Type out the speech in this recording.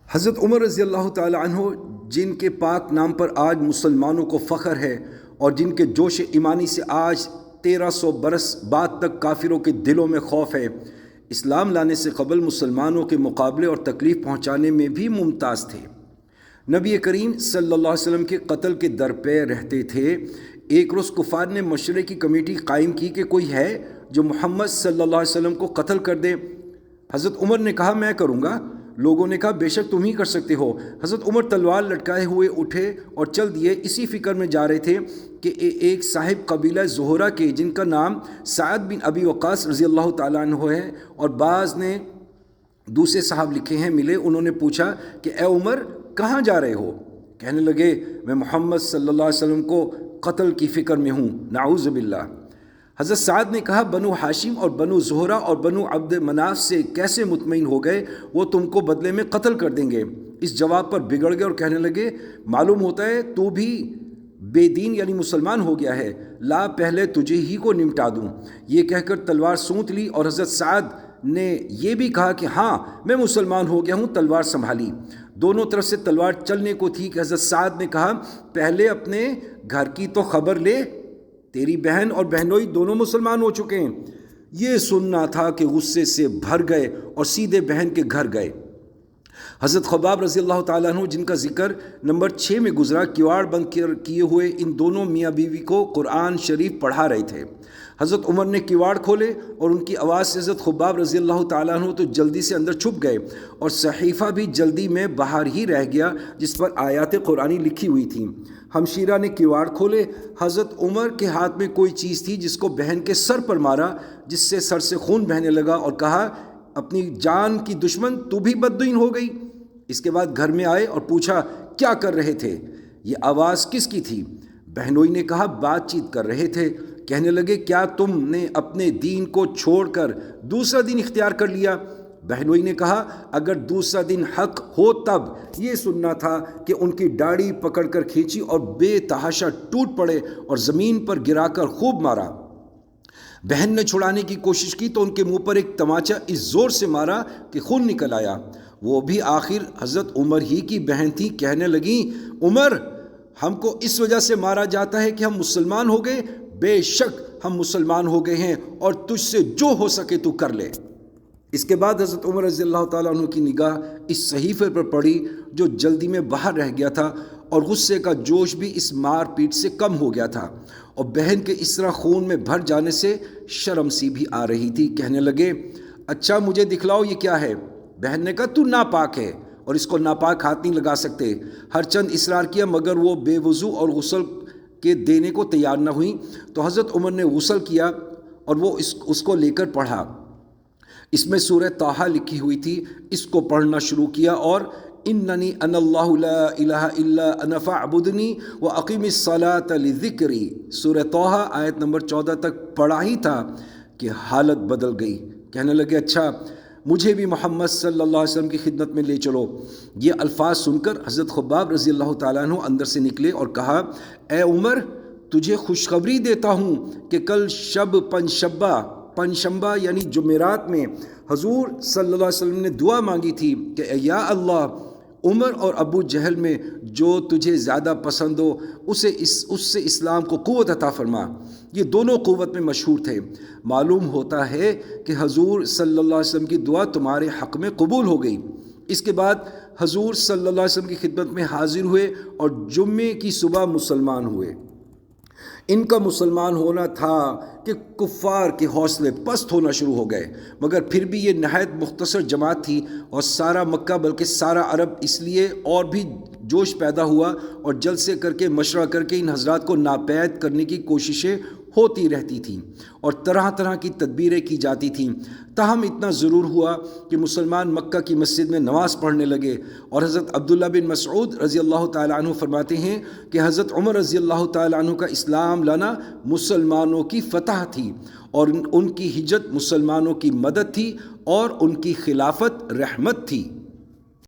حضرت عمر رضی اللہ تعالی عنہ، جن کے پاک نام پر آج مسلمانوں کو فخر ہے اور جن کے جوش ایمانی سے آج 1300 برس بعد تک کافروں کے دلوں میں خوف ہے، اسلام لانے سے قبل مسلمانوں کے مقابلے اور تکلیف پہنچانے میں بھی ممتاز تھے۔ نبی کریم صلی اللہ علیہ وسلم کے قتل کے درپے رہتے تھے۔ ایک روز کفار نے مشورے کی کمیٹی قائم کی کہ کوئی ہے جو محمد صلی اللہ علیہ وسلم کو قتل کر دے۔ حضرت عمر نے کہا میں کروں گا۔ لوگوں نے کہا بے شک تم ہی کر سکتے ہو۔ حضرت عمر تلوار لٹکائے ہوئے اٹھے اور چل دیے۔ اسی فکر میں جا رہے تھے کہ ایک صاحب قبیلہ زہرہ کے، جن کا نام سعد بن ابی وقاص رضی اللہ تعالیٰ عنہ ہے اور بعض نے دوسرے صاحب لکھے ہیں، ملے۔ انہوں نے پوچھا کہ اے عمر کہاں جا رہے ہو؟ کہنے لگے میں محمد صلی اللہ علیہ وسلم کو قتل کی فکر میں ہوں، نعوذ باللہ۔ حضرت سعد نے کہا بنو ہاشم اور بنو زہرہ اور بنو عبد مناف سے کیسے مطمئن ہو گئے؟ وہ تم کو بدلے میں قتل کر دیں گے۔ اس جواب پر بگڑ گئے اور کہنے لگے معلوم ہوتا ہے تو بھی بے دین یعنی مسلمان ہو گیا ہے، لا پہلے تجھے ہی کو نمٹا دوں۔ یہ کہہ کر تلوار سونت لی اور حضرت سعد نے یہ بھی کہا کہ ہاں میں مسلمان ہو گیا ہوں، تلوار سنبھالی۔ دونوں طرف سے تلوار چلنے کو تھی کہ حضرت سعد نے کہا پہلے اپنے گھر کی تو خبر لے، تیری بہن اور بہنوئی دونوں مسلمان ہو چکے ہیں۔ یہ سننا تھا کہ غصے سے بھر گئے اور سیدھے بہن کے گھر گئے۔ حضرت خباب رضی اللہ تعالیٰ عنہ، جن کا ذکر نمبر 6 میں گزرا، کیواڑ بند کیے ہوئے ان دونوں میاں بیوی کو قرآن شریف پڑھا رہے تھے۔ حضرت عمر نے کیواڑ کھولے اور ان کی آواز سے حضرت خباب رضی اللہ تعالیٰ عنہ تو جلدی سے اندر چھپ گئے اور صحیفہ بھی جلدی میں باہر ہی رہ گیا جس پر آیات قرآنی لکھی ہوئی تھیں۔ ہمشیرہ نے کیواڑ کھولے۔ حضرت عمر کے ہاتھ میں کوئی چیز تھی جس کو بہن کے سر پر مارا، جس سے سر سے خون بہنے لگا اور کہا اپنی جان کی دشمن تو بھی بددین ہو گئی۔ اس کے بعد گھر میں آئے اور پوچھا کیا کر رہے تھے؟ یہ آواز کس کی تھی؟ بہنوئی نے کہا بات چیت کر رہے تھے۔ کہنے لگے کیا تم نے اپنے دین کو چھوڑ کر دوسرا دین اختیار کر لیا؟ بہنوئی نے کہا اگر دوسرا دین حق ہو تب یہ سننا تھا کہ ان کی داڑھی پکڑ کر کھینچی اور بے تحاشا ٹوٹ پڑے اور زمین پر گرا کر خوب مارا۔ بہن نے چھڑانے کی کوشش کی تو ان کے منہ پر ایک تماچا اس زور سے مارا کہ خون نکل آیا۔ وہ بھی آخر حضرت عمر ہی کی بہن تھی۔ کہنے لگیں عمر ہم کو اس وجہ سے مارا جاتا ہے کہ ہم مسلمان ہو گئے؟ بے شک ہم مسلمان ہو گئے ہیں اور تجھ سے جو ہو سکے تو کر لے۔ اس کے بعد حضرت عمر رضی اللہ تعالیٰ عنہ کی نگاہ اس صحیفے پر پڑی جو جلدی میں باہر رہ گیا تھا اور غصے کا جوش بھی اس مار پیٹ سے کم ہو گیا تھا اور بہن کے اس طرح خون میں بھر جانے سے شرم سی بھی آ رہی تھی۔ کہنے لگے اچھا مجھے دکھلاؤ یہ کیا ہے؟ بہن نے کہا تو ناپاک ہے اور اس کو ناپاک ہاتھ نہیں لگا سکتے۔ ہر چند اصرار کیا مگر وہ بے وضو اور غسل کے دینے کو تیار نہ ہوئی تو حضرت عمر نے غسل کیا اور وہ اس کو لے کر پڑھا۔ اس میں سورہ طٰہٰ لکھی ہوئی تھی۔ اس کو پڑھنا شروع کیا اور اننی انا اللہ لا الہ الا انا فاعبدنی واقم الصلاۃ لذکری، سورہ طٰہٰ آیت نمبر 14 تک پڑھا ہی تھا کہ حالت بدل گئی۔ کہنے لگے اچھا مجھے بھی محمد صلی اللہ علیہ وسلم کی خدمت میں لے چلو۔ یہ الفاظ سن کر حضرت خباب رضی اللہ تعالیٰ عنہ اندر سے نکلے اور کہا اے عمر تجھے خوشخبری دیتا ہوں کہ کل شب پنجشنبہ یعنی جمعرات میں حضور صلی اللہ علیہ وسلم نے دعا مانگی تھی کہ یا اللہ عمر اور ابو جہل میں جو تجھے زیادہ پسند ہو اس سے اسلام کو قوت عطا فرما۔ یہ دونوں قوت میں مشہور تھے۔ معلوم ہوتا ہے کہ حضور صلی اللہ علیہ وسلم کی دعا تمہارے حق میں قبول ہو گئی۔ اس کے بعد حضور صلی اللہ علیہ وسلم کی خدمت میں حاضر ہوئے اور جمعے کی صبح مسلمان ہوئے۔ ان کا مسلمان ہونا تھا کہ کفار کے حوصلے پست ہونا شروع ہو گئے، مگر پھر بھی یہ نہایت مختصر جماعت تھی اور سارا مکہ بلکہ سارا عرب اس لیے اور بھی جوش پیدا ہوا اور جلسے کر کے مشورہ کر کے ان حضرات کو ناپید کرنے کی کوششیں ہوتی رہتی تھیں اور طرح طرح کی تدبیریں کی جاتی تھیں۔ تاہم اتنا ضرور ہوا کہ مسلمان مکہ کی مسجد میں نماز پڑھنے لگے اور حضرت عبداللہ بن مسعود رضی اللہ تعالیٰ عنہ فرماتے ہیں کہ حضرت عمر رضی اللہ تعالیٰ عنہ کا اسلام لانا مسلمانوں کی فتح تھی اور ان کی ہجرت مسلمانوں کی مدد تھی اور ان کی خلافت رحمت تھی۔